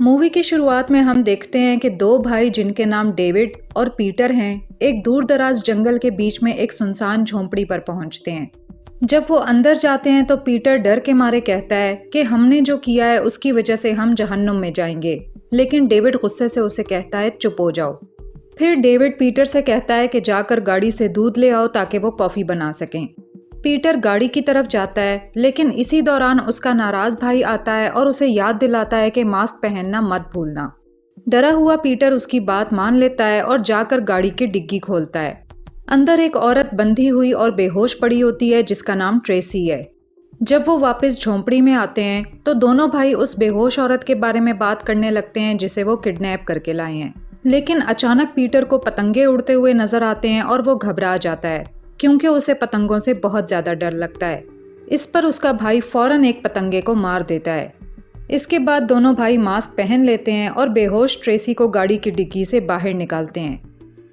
Movie की शुरुआत में हम देखते हैं कि दो भाई जिनके नाम डेविड और पीटर हैं, एक दूर दराज जंगल के बीच में एक सुनसान झोंपड़ी पर पहुंचते हैं। जब वो अंदर जाते हैं तो पीटर डर के मारे कहता है कि हमने जो किया है उसकी वजह से हम जहन्नुम में जाएंगे, लेकिन डेविड गुस्से से उसे कहता है चुप हो जाओ। फिर डेविड पीटर से कहता है कि जाकर गाड़ी से दूध ले आओ ताकि वो कॉफ़ी बना सकें। पीटर गाड़ी की तरफ जाता है, लेकिन इसी दौरान उसका नाराज भाई आता है और उसे याद दिलाता है कि मास्क पहनना मत भूलना। डरा हुआ पीटर उसकी बात मान लेता है और जाकर गाड़ी की डिग्गी खोलता है। अंदर एक औरत बंधी हुई और बेहोश पड़ी होती है जिसका नाम ट्रेसी है। जब वो वापस झोंपड़ी में आते हैं तो दोनों भाई उस बेहोश औरत के बारे में बात करने लगते हैं जिसे वो किडनैप करके लाए हैं। लेकिन अचानक पीटर को पतंगे उड़ते हुए नजर आते हैं और वो घबरा जाता है क्योंकि उसे पतंगों से बहुत ज़्यादा डर लगता है। इस पर उसका भाई फौरन एक पतंगे को मार देता है। इसके बाद दोनों भाई मास्क पहन लेते हैं और बेहोश ट्रेसी को गाड़ी की डिग्गी से बाहर निकालते हैं।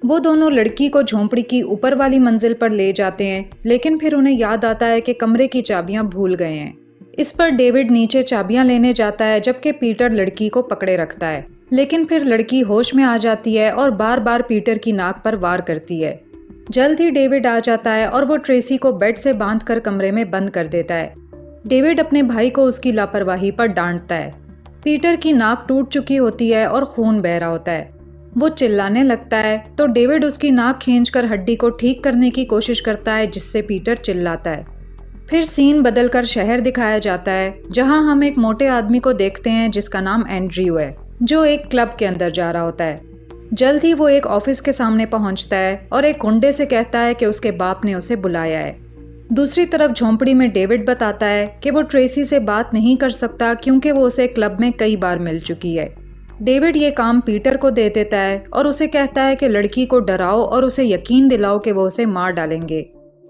वो दोनों लड़की को झोंपड़ी की ऊपर वाली मंजिल पर ले जाते हैं, लेकिन फिर उन्हें याद आता है कि कमरे की चाबियां भूल गए हैं। इस पर डेविड नीचे चाबियां लेने जाता है जबकि पीटर लड़की को पकड़े रखता है, लेकिन फिर लड़की होश में आ जाती है और बार बार पीटर की नाक पर वार करती है। जल्द ही डेविड आ जाता है और वो ट्रेसी को बेड से बांधकर कमरे में बंद कर देता है। डेविड अपने भाई को उसकी लापरवाही पर डांटता है। पीटर की नाक टूट चुकी होती है और खून बह रहा होता है। वो चिल्लाने लगता है तो डेविड उसकी नाक खींचकर हड्डी को ठीक करने की कोशिश करता है जिससे पीटर चिल्लाता है। फिर सीन बदलकर शहर दिखाया जाता है जहां हम एक मोटे आदमी को देखते हैं जिसका नाम एंड्रयू है, जो एक क्लब के अंदर जा रहा होता है। जल्द ही वो एक ऑफिस के सामने पहुंचता है और एक गुंडे से कहता है कि उसके बाप ने उसे बुलाया है। दूसरी तरफ झोंपड़ी में डेविड बताता है कि वो ट्रेसी से बात नहीं कर सकता क्योंकि वो उसे क्लब में कई बार मिल चुकी है। डेविड ये काम पीटर को दे देता है और उसे कहता है कि लड़की को डराओ और उसे यकीन दिलाओ कि वो उसे मार डालेंगे।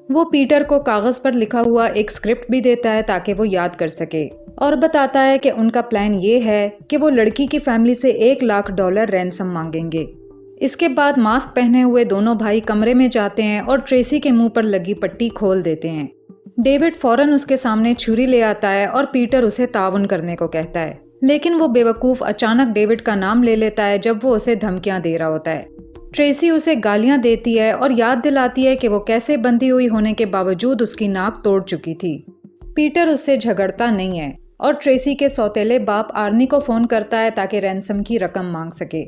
वो पीटर को कागज़ पर लिखा हुआ एक स्क्रिप्ट भी देता है ताकि वो याद कर सके, और बताता है कि उनका प्लान ये है कि वो लड़की की फैमिली से $1,00,000 रैंसम मांगेंगे। इसके बाद मास्क पहने हुए दोनों भाई कमरे में जाते हैं और ट्रेसी के मुंह पर लगी पट्टी खोल देते हैं। डेविड फौरन उसके सामने छुरी ले आता है और पीटर उसे ताउन करने को कहता है, लेकिन वो बेवकूफ़ अचानक डेविड का नाम ले लेता है जब वो उसे धमकियां दे रहा होता है। ट्रेसी उसे गालियां देती है और याद दिलाती है कि वो कैसे बंधी हुई होने के बावजूद उसकी नाक तोड़ चुकी थी। पीटर उससे झगड़ता नहीं है और ट्रेसी के सौतेले बाप आर्नी को फ़ोन करता है ताकि रैंसम की रकम मांग सके।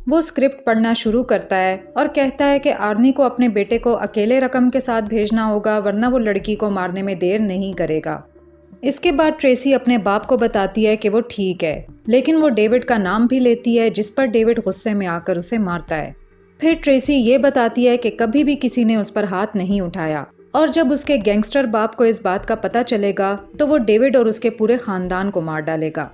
वो स्क्रिप्ट पढ़ना शुरू करता है और कहता है कि आर्नी को अपने बेटे को अकेले रकम के साथ भेजना होगा वरना वो लड़की को मारने में देर नहीं करेगा। इसके बाद ट्रेसी अपने बाप को बताती है कि वो ठीक है, लेकिन वो डेविड का नाम भी लेती है जिस पर डेविड गुस्से में आकर उसे मारता है। फिर ट्रेसी ये बताती है कि कभी भी किसी ने उस पर हाथ नहीं उठाया और जब उसके गैंगस्टर बाप को इस बात का पता चलेगा तो वो डेविड और उसके पूरे खानदान को मार डालेगा।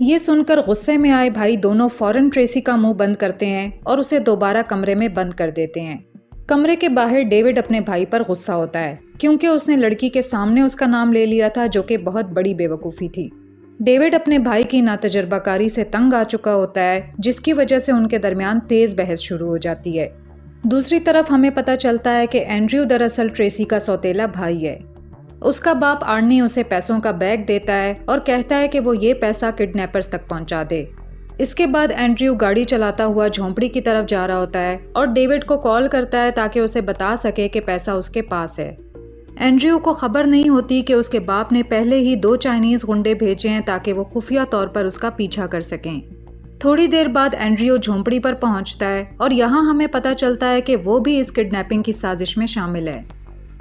ये सुनकर गुस्से में आए भाई दोनों फौरन ट्रेसी का मुंह बंद करते हैं और उसे दोबारा कमरे में बंद कर देते हैं। कमरे के बाहर डेविड अपने भाई पर गुस्सा होता है क्योंकि उसने लड़की के सामने उसका नाम ले लिया था, जो कि बहुत बड़ी बेवकूफ़ी थी। डेविड अपने भाई की नातजुर्बाकारी से तंग आ चुका होता है जिसकी वजह से उनके दरमियान तेज़ बहस शुरू हो जाती है। दूसरी तरफ हमें पता चलता है कि एंड्रयू दरअसल ट्रेसी का सौतेला भाई है। उसका बाप आर्नी उसे पैसों का बैग देता है और कहता है कि वो ये पैसा किडनैपर्स तक पहुंचा दे। इसके बाद एंड्रयू गाड़ी चलाता हुआ झोंपड़ी की तरफ जा रहा होता है और डेविड को कॉल करता है ताकि उसे बता सके कि पैसा उसके पास है। एंड्रयू को खबर नहीं होती कि उसके बाप ने पहले ही 2 चाइनीज़ गुंडे भेजे हैं ताकि वो खुफिया तौर पर उसका पीछा कर सकें। थोड़ी देर बाद एंड्रयू झोंपड़ी पर पहुंचता है और यहाँ हमें पता चलता है कि वो भी इस किडनैपिंग की साजिश में शामिल है।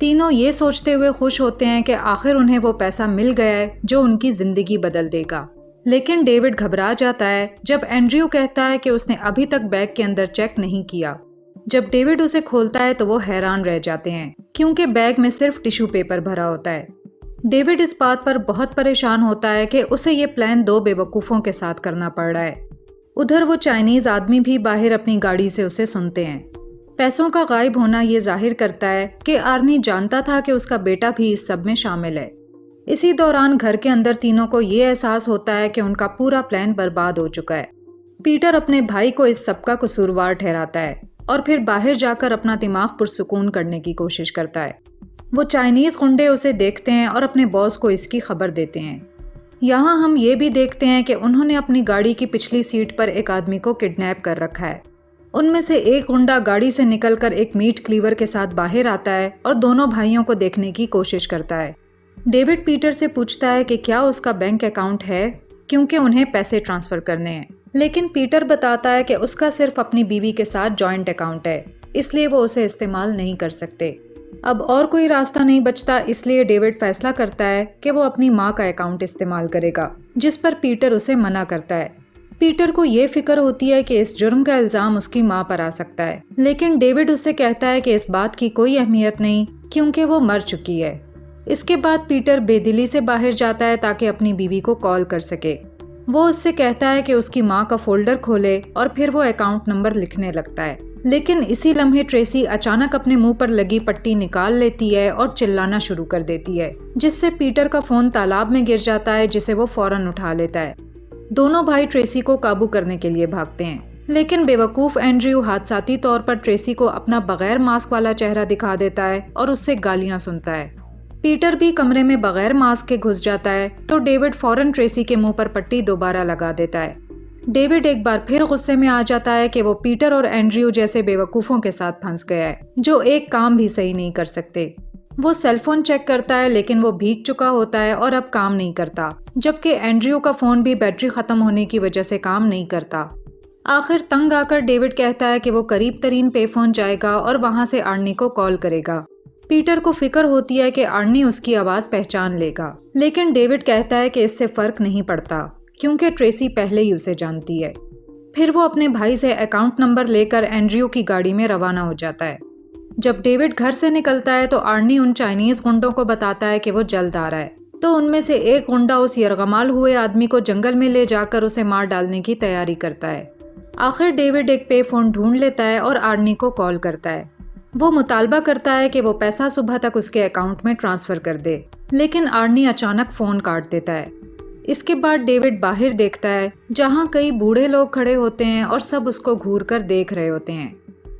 तीनों ये सोचते हुए खुश होते हैं कि आखिर उन्हें वो पैसा मिल गया है जो उनकी ज़िंदगी बदल देगा। लेकिन डेविड घबरा जाता है जब एंड्रयू कहता है कि उसने अभी तक बैग के अंदर चेक नहीं किया। जब डेविड उसे खोलता है तो वो हैरान रह जाते हैं क्योंकि बैग में सिर्फ टिश्यू पेपर भरा होता है। डेविड इस बात पर बहुत परेशान होता है कि उसे ये प्लान 2 बेवकूफ़ों के साथ करना पड़ रहा है। उधर वो चाइनीज़ आदमी भी बाहर अपनी गाड़ी से उसे सुनते हैं। पैसों का गायब होना ये जाहिर करता है कि आर्नी जानता था कि उसका बेटा भी इस सब में शामिल है। इसी दौरान घर के अंदर तीनों को ये एहसास होता है कि उनका पूरा प्लान बर्बाद हो चुका है। पीटर अपने भाई को इस सब का कसूरवार ठहराता है और फिर बाहर जाकर अपना दिमाग पुरसुकून करने की कोशिश करता है। वो चाइनीज़ गुंडे उसे देखते हैं और अपने बॉस को इसकी खबर देते हैं। यहाँ हम ये भी देखते हैं कि उन्होंने अपनी गाड़ी की पिछली सीट पर एक आदमी को किडनैप कर रखा है। उनमें से एक गुंडा गाड़ी से निकलकर एक मीट क्लीवर के साथ बाहर आता है और दोनों भाइयों को देखने की कोशिश करता है। डेविड पीटर से पूछता है कि क्या उसका बैंक अकाउंट है, क्योंकि उन्हें पैसे ट्रांसफ़र करने हैं। लेकिन पीटर बताता है कि उसका सिर्फ अपनी बीवी के साथ जॉइंट अकाउंट है, इसलिए वो उसे इस्तेमाल नहीं कर सकते। अब और कोई रास्ता नहीं बचता, इसलिए डेविड फैसला करता है कि वो अपनी माँ का अकाउंट इस्तेमाल करेगा, जिस पर पीटर उसे मना करता है। पीटर को ये फिक्र होती है कि इस जुर्म का इल्ज़ाम उसकी माँ पर आ सकता है, लेकिन डेविड उससे कहता है कि इस बात की कोई अहमियत नहीं, क्योंकि वो मर चुकी है। इसके बाद पीटर बेदिली से बाहर जाता है ताकि अपनी बीवी को कॉल कर सके। वो उससे कहता है कि उसकी माँ का फोल्डर खोले और फिर वो अकाउंट नंबर लिखने लगता है। लेकिन इसी लम्हे ट्रेसी अचानक अपने मुंह पर लगी पट्टी निकाल लेती है और चिल्लाना शुरू कर देती है, जिससे पीटर का फोन तालाब में गिर जाता है, जिसे वो फौरन उठा लेता है। दोनों भाई ट्रेसी को काबू करने के लिए भागते हैं, लेकिन बेवकूफ़ एंड्रयू हादसाती तौर पर ट्रेसी को अपना बगैर मास्क वाला चेहरा दिखा देता है और उससे गालियां सुनता है। पीटर भी कमरे में बगैर मास्क के घुस जाता है, तो डेविड फौरन ट्रेसी के मुंह पर पट्टी दोबारा लगा देता है। डेविड एक बार फिर गुस्से में आ जाता है कि वो पीटर और एंड्रयू जैसे बेवकूफ़ों के साथ फंस गया है, जो एक काम भी सही नहीं कर सकते। वो सेलफोन चेक करता है, लेकिन वो भीग चुका होता है और अब काम नहीं करता, जबकि एंड्रयू का फ़ोन भी बैटरी ख़त्म होने की वजह से काम नहीं करता। आखिर तंग आकर डेविड कहता है कि वो करीब तरीन पे फ़ोन जाएगा और वहाँ से आर्नी को कॉल करेगा। पीटर को फिक्र होती है कि आर्नी उसकी आवाज़ पहचान लेगा, लेकिन डेविड कहता है कि इससे फ़र्क नहीं पड़ता, क्योंकि ट्रेसी पहले ही उसे जानती है। फिर वो अपने भाई से अकाउंट नंबर लेकर एंड्रयू की गाड़ी में रवाना हो जाता है। जब डेविड घर से निकलता है तो आर्नी उन चाइनीज़ गुंडों को बताता है कि वो जल्द आ रहा है, तो उनमें से एक गुंडा उस यरगमाल हुए आदमी को जंगल में ले जाकर उसे मार डालने की तैयारी करता है। आखिर डेविड एक पे फ़ोन ढूंढ लेता है और आर्नी को कॉल करता है। वो मुतालबा करता है कि वो पैसा सुबह तक उसके अकाउंट में ट्रांसफ़र कर दे, लेकिन आर्नी अचानक फ़ोन काट देता है। इसके बाद डेविड बाहर देखता है, जहाँ कई बूढ़े लोग खड़े होते हैं और सब उसको घूर कर देख रहे होते हैं।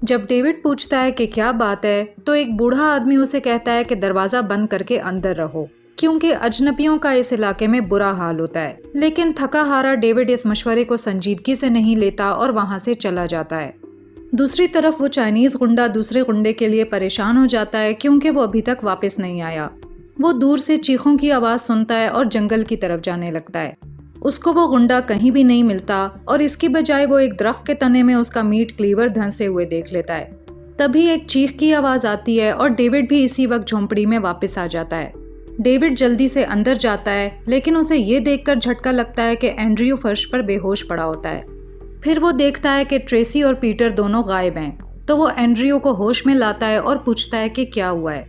जब डेविड पूछता है कि क्या बात है, तो एक बूढ़ा आदमी उसे कहता है कि दरवाज़ा बंद करके अंदर रहो, क्योंकि अजनबियों का इस इलाके में बुरा हाल होता है। लेकिन थका हारा डेविड इस मशवरे को संजीदगी से नहीं लेता और वहाँ से चला जाता है। दूसरी तरफ वो चाइनीज़ गुंडा दूसरे गुंडे के लिए परेशान हो जाता है, क्योंकि वो अभी तक वापस नहीं आया। वो दूर से चीखों की आवाज़ सुनता है और जंगल की तरफ जाने लगता है। उसको वो गुंडा कहीं भी नहीं मिलता और इसकी बजाय वो एक दरख्त के तने में उसका मीट क्लीवर धंसे हुए देख लेता है। तभी एक चीख की आवाज़ आती है और डेविड भी इसी वक्त झोंपड़ी में वापस आ जाता है। डेविड जल्दी से अंदर जाता है, लेकिन उसे ये देखकर झटका लगता है कि एंड्रयू फर्श पर बेहोश पड़ा होता है। फिर वो देखता है कि ट्रेसी और पीटर दोनों गायब हैं, तो वो एंड्रयू को होश में लाता है और पूछता है कि क्या हुआ है।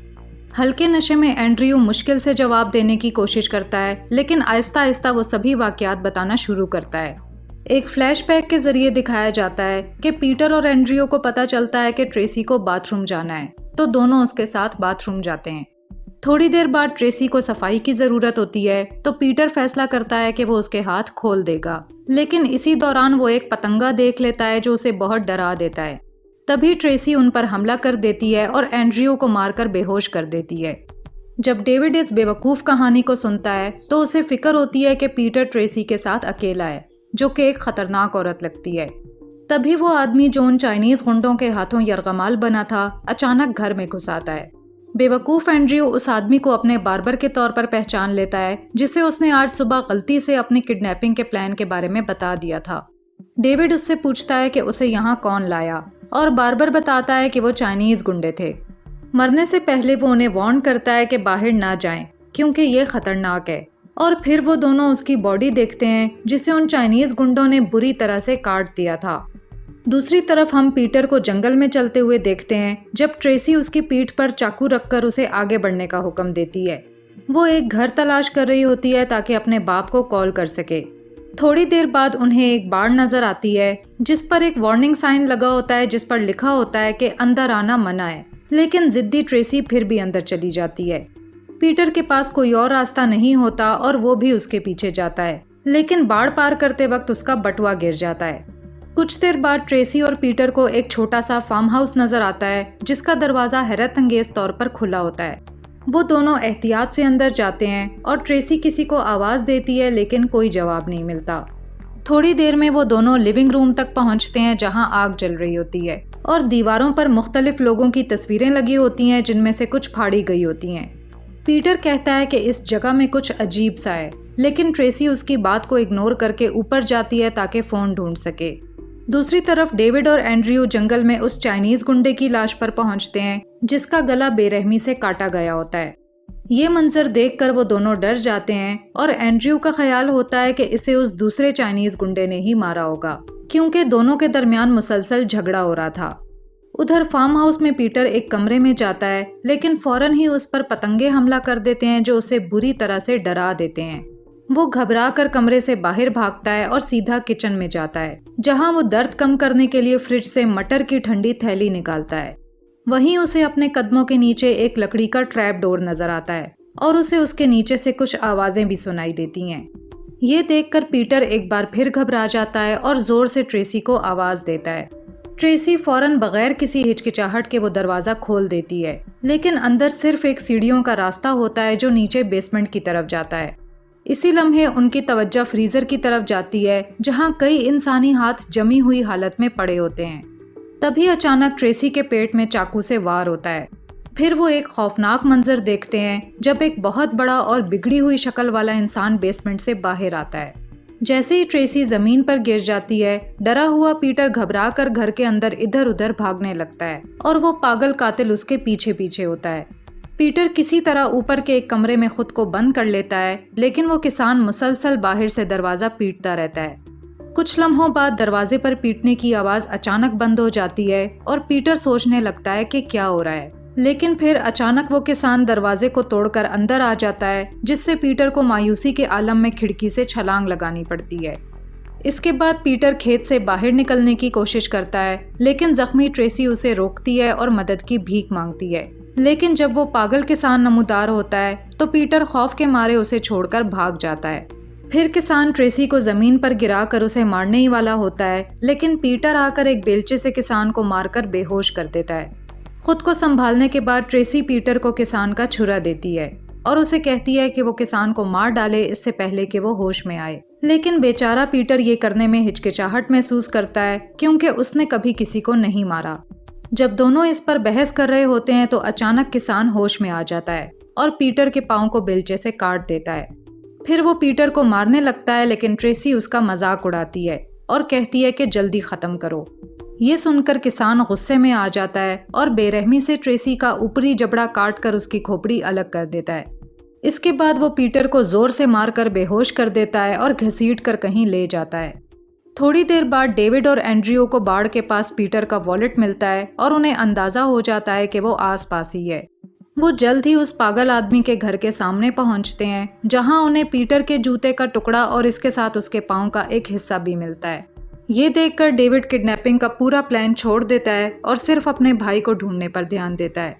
हल्के नशे में एंड्रयू मुश्किल से जवाब देने की कोशिश करता है, लेकिन आहिस्ता आहिस्ता वो सभी वाकयात बताना शुरू करता है। एक फ्लैशबैक के जरिए दिखाया जाता है कि पीटर और एंड्रयू को पता चलता है कि ट्रेसी को बाथरूम जाना है, तो दोनों उसके साथ बाथरूम जाते हैं। थोड़ी देर बाद ट्रेसी को सफाई की ज़रूरत होती है, तो पीटर फैसला करता है कि वो उसके हाथ खोल देगा, लेकिन इसी दौरान वो एक पतंगा देख लेता है जो उसे बहुत डरा देता है। तभी ट्रेसी उन पर हमला कर देती है और एंड्रयू को मारकर बेहोश कर देती है। जब डेविड इस बेवकूफ़ कहानी को सुनता है तो उसे फिक्र होती है कि पीटर ट्रेसी के साथ अकेला है, जो कि एक ख़तरनाक औरत लगती है। तभी वो आदमी जो उन चाइनीज़ गुंडों के हाथों यरगमाल बना था, अचानक घर में घुस आता है। बेवकूफ़ एंड्रयू उस आदमी को अपने बार्बर के तौर पर पहचान लेता है, जिसे उसने आज सुबह गलती से अपनी किडनैपिंग के प्लान के बारे में बता दिया था। डेविड उससे पूछता है कि उसे यहाँ कौन लाया, और बार्बर बताता है कि वो चाइनीज़ गुंडे थे। मरने से पहले वो उन्हें वार्न करता है कि बाहर ना जाएं, क्योंकि ये ख़तरनाक है। और फिर वो दोनों उसकी बॉडी देखते हैं, जिसे उन चाइनीज़ गुंडों ने बुरी तरह से काट दिया था। दूसरी तरफ हम पीटर को जंगल में चलते हुए देखते हैं, जब ट्रेसी उसकी पीठ पर चाकू रखकर उसे आगे बढ़ने का हुक्म देती है। वो एक घर तलाश कर रही होती है ताकि अपने बाप को कॉल कर सके। थोड़ी देर बाद उन्हें एक बाड़ नज़र आती है, जिस पर एक वार्निंग साइन लगा होता है, जिस पर लिखा होता है कि अंदर आना मना है। लेकिन ज़िद्दी ट्रेसी फिर भी अंदर चली जाती है। पीटर के पास कोई और रास्ता नहीं होता और वो भी उसके पीछे जाता है, लेकिन बाड़ पार करते वक्त उसका बटुआ गिर जाता है। कुछ देर बाद ट्रेसी और पीटर को एक छोटा सा फार्म हाउस नज़र आता है, जिसका दरवाज़ा हैरत अंगेज तौर पर खुला होता है। वो दोनों एहतियात से अंदर जाते हैं और ट्रेसी किसी को आवाज़ देती है लेकिन कोई जवाब नहीं मिलता। थोड़ी देर में वो दोनों लिविंग रूम तक पहुंचते हैं जहां आग जल रही होती है और दीवारों पर मुख्तलिफ लोगों की तस्वीरें लगी होती हैं जिनमें से कुछ फाड़ी गई होती हैं। पीटर कहता है कि इस जगह में कुछ अजीब सा है, लेकिन ट्रेसी उसकी बात को इग्नोर करके ऊपर जाती है ताकि फ़ोन ढूंढ सके। दूसरी तरफ डेविड और एंड्रयू जंगल में उस चाइनीज़ गुंडे की लाश पर पहुंचते हैं जिसका गला बेरहमी से काटा गया होता है। ये मंजर देखकर वो दोनों डर जाते हैं और एंड्रयू का ख्याल होता है कि इसे उस दूसरे चाइनीज़ गुंडे ने ही मारा होगा, क्योंकि दोनों के दरमियान मुसलसल झगड़ा हो रहा था। उधर फार्म हाउस में पीटर एक कमरे में जाता है, लेकिन फौरन ही उस पर पतंगे हमला कर देते हैं जो उसे बुरी तरह से डरा देते हैं। वो घबरा कर कमरे से बाहर भागता है और सीधा किचन में जाता है, जहां वो दर्द कम करने के लिए फ्रिज से मटर की ठंडी थैली निकालता है। वहीं उसे अपने कदमों के नीचे एक लकड़ी का ट्रैप डोर नजर आता है और उसे उसके नीचे से कुछ आवाजें भी सुनाई देती हैं। ये देखकर पीटर एक बार फिर घबरा जाता है और जोर से ट्रेसी को आवाज देता है। ट्रेसी फौरन बगैर किसी हिचकिचाहट के वो दरवाजा खोल देती है, लेकिन अंदर सिर्फ एक सीढ़ियों का रास्ता होता है जो नीचे बेसमेंट की तरफ जाता है। इसी लम्हे उनकी तवज्जो फ्रीजर की तरफ जाती है जहां कई इंसानी हाथ जमी हुई हालत में पड़े होते हैं। तभी अचानक ट्रेसी के पेट में चाकू से वार होता है। फिर वो एक खौफनाक मंजर देखते हैं जब एक बहुत बड़ा और बिगड़ी हुई शक्ल वाला इंसान बेसमेंट से बाहर आता है। जैसे ही ट्रेसी जमीन पर गिर जाती है, डरा हुआ पीटर घबरा कर घर के अंदर इधर उधर भागने लगता है और वो पागल कातिल उसके पीछे पीछे होता है। पीटर किसी तरह ऊपर के एक कमरे में खुद को बंद कर लेता है, लेकिन वो किसान मुसलसल बाहर से दरवाज़ा पीटता रहता है। कुछ लम्हों बाद दरवाजे पर पीटने की आवाज़ अचानक बंद हो जाती है और पीटर सोचने लगता है कि क्या हो रहा है, लेकिन फिर अचानक वो किसान दरवाजे को तोड़कर अंदर आ जाता है, जिससे पीटर को मायूसी के आलम में खिड़की से छलांग लगानी पड़ती है। इसके बाद पीटर खेत से बाहर निकलने की कोशिश करता है, लेकिन जख्मी ट्रेसी उसे रोकती है और मदद की भीख मांगती है। लेकिन जब वो पागल किसान नमूदार होता है तो पीटर खौफ के मारे उसे छोड़कर भाग जाता है। फिर किसान ट्रेसी को जमीन पर गिराकर उसे मारने ही वाला होता है, लेकिन पीटर आकर एक बेलचे से किसान को मारकर बेहोश कर देता है। खुद को संभालने के बाद ट्रेसी पीटर को किसान का छुरा देती है और उसे कहती है कि वो किसान को मार डाले इससे पहले कि वो होश में आए। लेकिन बेचारा पीटर ये करने में हिचकिचाहट महसूस करता है क्योंकि उसने कभी किसी को नहीं मारा। जब दोनों इस पर बहस कर रहे होते हैं तो अचानक किसान होश में आ जाता है और पीटर के पाँव को बेलचे से काट देता है। फिर वो पीटर को मारने लगता है, लेकिन ट्रेसी उसका मजाक उड़ाती है और कहती है कि जल्दी ख़त्म करो। ये सुनकर किसान गुस्से में आ जाता है और बेरहमी से ट्रेसी का ऊपरी जबड़ा काट कर उसकी खोपड़ी अलग कर देता है। इसके बाद वो पीटर को जोर से मारकर बेहोश कर देता है और घसीट कर कहीं ले जाता है। थोड़ी देर बाद डेविड और एंड्रयू को बाड़ के पास पीटर का वॉलेट मिलता है और उन्हें अंदाज़ा हो जाता है कि वो आसपास ही है। वो जल्द ही उस पागल आदमी के घर के सामने पहुंचते हैं, जहां उन्हें पीटर के जूते का टुकड़ा और इसके साथ उसके पाँव का एक हिस्सा भी मिलता है। ये देखकर डेविड किडनैपिंग का पूरा प्लान छोड़ देता है और सिर्फ अपने भाई को ढूंढने पर ध्यान देता है।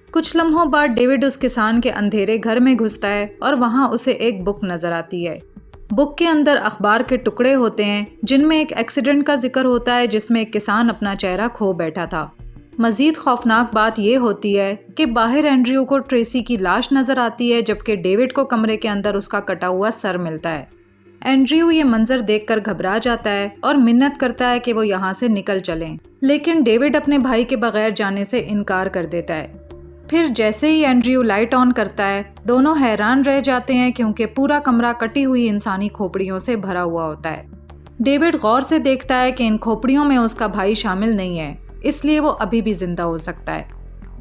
कुछ लम्हों बाद डेविड उस किसान के अंधेरे घर में घुसता है और वहाँ उसे एक बुक नजर आती है। बुक के अंदर अखबार के टुकड़े होते हैं जिनमें एक एक्सीडेंट का जिक्र होता है जिसमें एक किसान अपना चेहरा खो बैठा था। मजीद खौफनाक बात यह होती है कि बाहर एंड्रयू को ट्रेसी की लाश नजर आती है, जबकि डेविड को कमरे के अंदर उसका कटा हुआ सर मिलता है। एंड्रयू ये मंजर देखकर घबरा जाता है और मिन्नत करता है कि वो यहाँ से निकल चलें, लेकिन डेविड अपने भाई के बगैर जाने से इनकार कर देता है। फिर जैसे ही एंड्रयू लाइट ऑन करता है, दोनों हैरान रह जाते हैं क्योंकि पूरा कमरा कटी हुई इंसानी खोपड़ियों से भरा हुआ होता है। डेविड गौर से देखता है कि इन खोपड़ियों में उसका भाई शामिल नहीं है, इसलिए वो अभी भी जिंदा हो सकता है।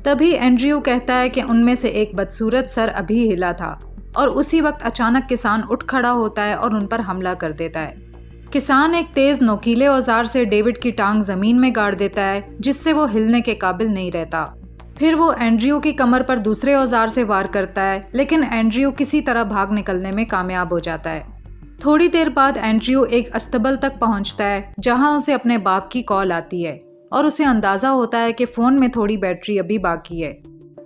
तभी एंड्रयू कहता है कि उनमें से एक बदसूरत सर अभी हिला था और उसी वक्त अचानक किसान उठ खड़ा होता है और उन पर हमला कर देता है। किसान एक तेज नोकीले औजार से डेविड की टांग जमीन में गाड़ देता है, जिससे वो हिलने के काबिल नहीं रहता। फिर वो एंड्रयू की कमर पर दूसरे औजार से वार करता है, लेकिन एंड्रयू किसी तरह भाग निकलने में कामयाब हो जाता है। थोड़ी देर बाद एंड्रयू एक अस्तबल तक पहुंचता है, जहां उसे अपने बाप की कॉल आती है और उसे अंदाज़ा होता है कि फ़ोन में थोड़ी बैटरी अभी बाकी है।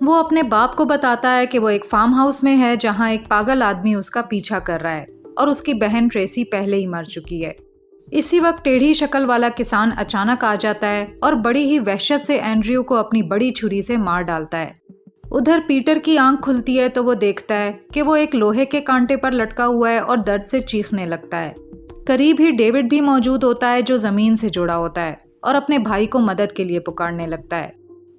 वो अपने बाप को बताता है कि वो एक फार्म हाउस में है जहां एक पागल आदमी उसका पीछा कर रहा है और उसकी बहन ट्रेसी पहले ही मर चुकी है। इसी वक्त टेढ़ी शक्ल वाला किसान अचानक आ जाता है और बड़ी ही वहशत से एंड्रयू को अपनी बड़ी छुरी से मार डालता है। उधर पीटर की आंख खुलती है तो वो देखता है कि वो एक लोहे के कांटे पर लटका हुआ है और दर्द से चीखने लगता है। करीब ही डेविड भी मौजूद होता है जो जमीन से जुड़ा होता है और अपने भाई को मदद के लिए पुकारने लगता है।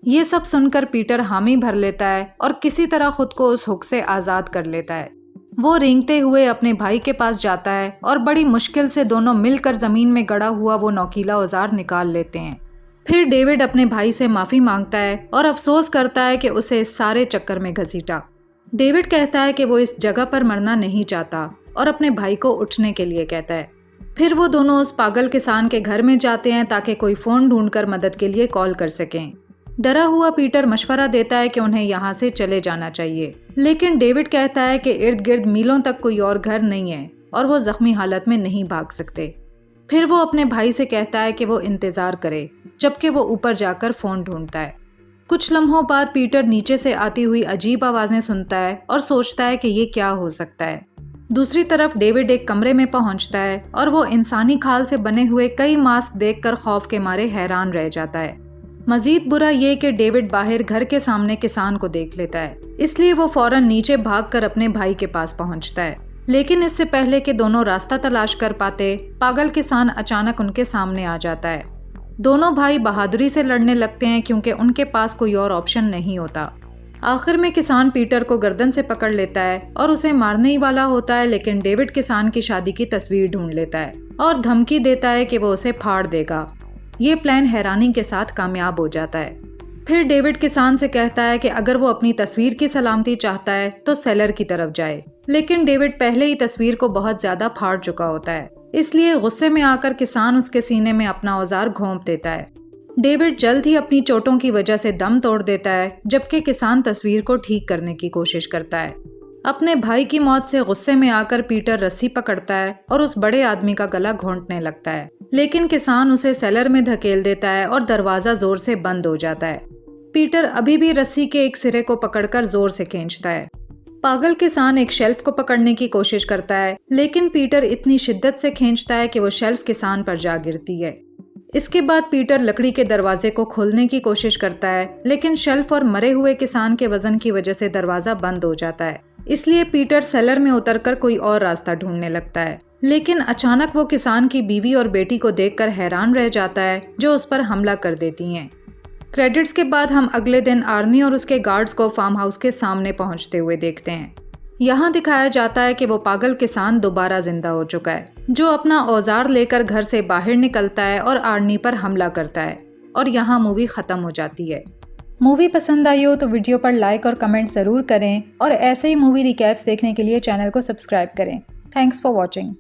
ये सब सुनकर पीटर हामी भर लेता है और किसी तरह खुद को उस हुक से आज़ाद कर लेता है। वो रेंगते हुए अपने भाई के पास जाता है और बड़ी मुश्किल से दोनों मिलकर जमीन में गड़ा हुआ वो नोकीला औजार निकाल लेते हैं। फिर डेविड अपने भाई से माफ़ी मांगता है और अफसोस करता है कि उसे इस सारे चक्कर में घसीटा। डेविड कहता है कि वो इस जगह पर मरना नहीं चाहता और अपने भाई को उठने के लिए कहता है। फिर वो दोनों उस पागल किसान के घर में जाते हैं ताकि कोई फ़ोन ढूंढकर मदद के लिए कॉल कर सकें। डरा हुआ पीटर मशवरा देता है कि उन्हें यहाँ से चले जाना चाहिए, लेकिन डेविड कहता है कि इर्द गिर्द मीलों तक कोई और घर नहीं है और वो जख्मी हालत में नहीं भाग सकते। फिर वो अपने भाई से कहता है कि वो इंतज़ार करे जबकि वो ऊपर जाकर फ़ोन ढूंढता है। कुछ लम्हों बाद पीटर नीचे से आती हुई अजीब आवाज़ें सुनता है और सोचता है कि ये क्या हो सकता है। दूसरी तरफ डेविड एक कमरे में पहुंचता है और वो इंसानी खाल से बने हुए कई मास्क देखकर खौफ के मारे हैरान रह जाता है। मजीद बुरा ये कि डेविड बाहर घर के सामने किसान को देख लेता है, इसलिए वो फौरन नीचे भागकर अपने भाई के पास पहुंचता है। लेकिन इससे पहले कि दोनों रास्ता तलाश कर पाते, पागल किसान अचानक उनके सामने आ जाता है। दोनों भाई बहादुरी से लड़ने लगते हैं क्योंकि उनके पास कोई और ऑप्शन नहीं होता। आखिर में किसान पीटर को गर्दन से पकड़ लेता है और उसे मारने ही वाला होता है, लेकिन डेविड किसान की शादी की तस्वीर ढूंढ लेता है और धमकी देता है कि वो उसे फाड़ देगा। ये प्लान हैरानी के साथ कामयाब हो जाता है। फिर डेविड किसान से कहता है कि अगर वो अपनी तस्वीर की सलामती चाहता है तो सेलर की तरफ जाए, लेकिन डेविड पहले ही तस्वीर को बहुत ज्यादा फाड़ चुका होता है, इसलिए गुस्से में आकर किसान उसके सीने में अपना औजार घोंप देता है। डेविड जल्द ही अपनी चोटों की वजह से दम तोड़ देता है, जबकि किसान तस्वीर को ठीक करने की कोशिश करता है। अपने भाई की मौत से गुस्से में आकर पीटर रस्सी पकड़ता है और उस बड़े आदमी का गला घोंटने लगता है, लेकिन किसान उसे सेलर में धकेल देता है और दरवाजा जोर से बंद हो जाता है। पीटर अभी भी रस्सी के एक सिरे को पकड़कर जोर से खींचता है। पागल किसान एक शेल्फ को पकड़ने की कोशिश करता है, लेकिन पीटर इतनी शिद्दत से खींचता है कि वो शेल्फ किसान पर जा गिरती है। इसके बाद पीटर लकड़ी के दरवाजे को खोलने की कोशिश करता है, लेकिन शेल्फ और मरे हुए किसान के वजन की वजह से दरवाजा बंद हो जाता है। इसलिए पीटर सेलर में उतरकर कोई और रास्ता ढूंढने लगता है, लेकिन अचानक वो किसान की बीवी और बेटी को देखकर हैरान रह जाता है, जो उस पर हमला कर देती हैं। क्रेडिट्स के बाद हम अगले दिन आर्नी और उसके गार्ड्स को फार्म हाउस के सामने पहुंचते हुए देखते हैं। यहाँ दिखाया जाता है कि वो पागल किसान दोबारा जिंदा हो चुका है, जो अपना औजार लेकर घर से बाहर निकलता है और आर्नी पर हमला करता है, और यहाँ मूवी ख़त्म हो जाती है। मूवी पसंद आई हो तो वीडियो पर लाइक और कमेंट ज़रूर करें और ऐसे ही मूवी रिकैप्स देखने के लिए चैनल को सब्सक्राइब करें। Thanks for watching.